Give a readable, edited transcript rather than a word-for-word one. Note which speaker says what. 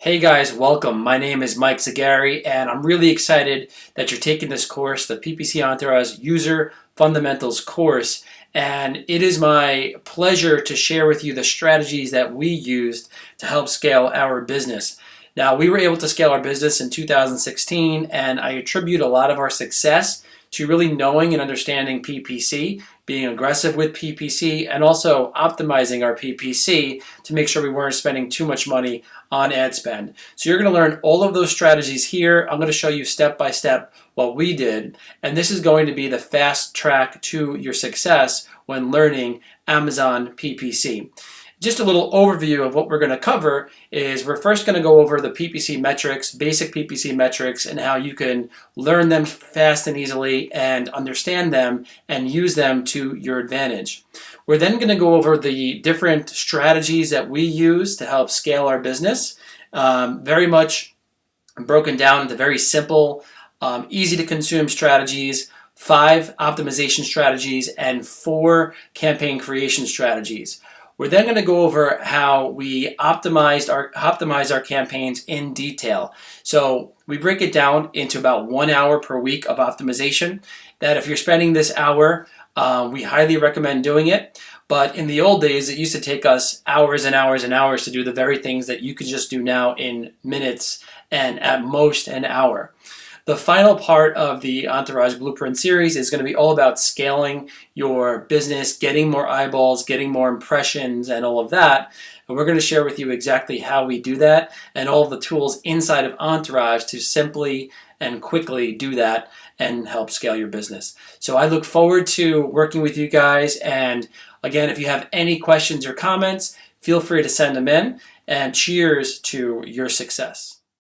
Speaker 1: Hey guys, welcome. My name is Mike Zagare and I'm really excited that you're taking this course, the PPC Entourage User Fundamentals course. And it is my pleasure to share with you the strategies that we used to help scale our business. Now, we were able to scale our business in 2016, and I attribute a lot of our success to really knowing and understanding PPC, being aggressive with PPC, and also optimizing our PPC to make sure we weren't spending too much money on ad spend. So you're going to learn all of those strategies here. I'm going to show you step by step what we did, and this is going to be the fast track to your success when learning Amazon PPC. Just a little overview of what we're going to cover is we're first going to go over the PPC metrics, basic PPC metrics, and how you can learn them fast and easily and understand them and use them to your advantage. We're then going to go over the different strategies that we use to help scale our business, very much broken down into very simple, easy to consume strategies, 5 optimization strategies, and 4 campaign creation strategies. We're then going to go over how we optimize our campaigns in detail. So we break it down into about 1 hour per week of optimization. That if you're spending this hour, we highly recommend doing it. But in the old days, it used to take us hours and hours and hours to do the very things that you could just do now in minutes and at most an hour. The final part of the Entourage Blueprint series is going to be all about scaling your business, getting more eyeballs, getting more impressions, and all of that. And we're going to share with you exactly how we do that and all of the tools inside of Entourage to simply and quickly do that and help scale your business. So I look forward to working with you guys. And again, if you have any questions or comments, feel free to send them in. And cheers to your success.